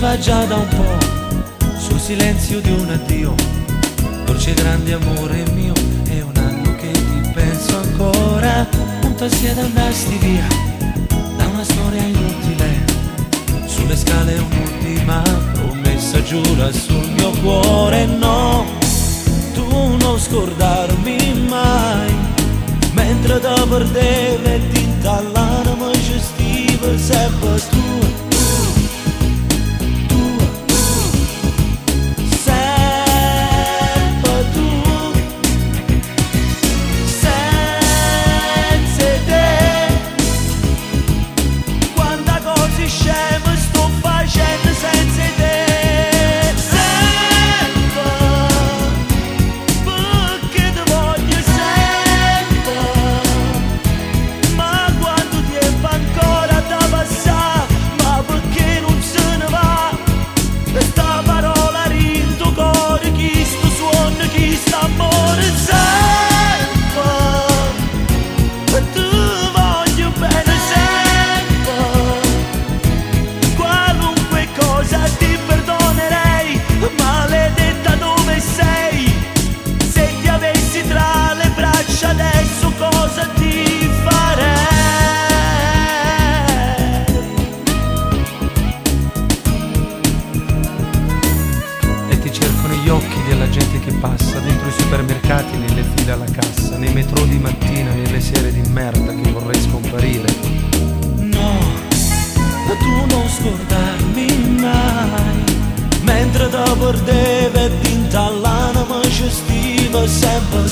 va già da un po', sul silenzio di un addio, dolce grande amore mio, è un anno che ti penso ancora, punta sia da andasti via, da una storia inutile, sulle scale un'ultima promessa giura sul mio cuore, no, tu non scordarmi mai, mentre da perdeve tinta l'anima gestiva sempre tu. Occhi della gente che passa dentro i supermercati, nelle file alla cassa, nei metro di mattina, nelle sere di merda che vorrei scomparire. No, ma tu non scordarmi mai, mentre da perdeve tinta l'anima gestiva sempre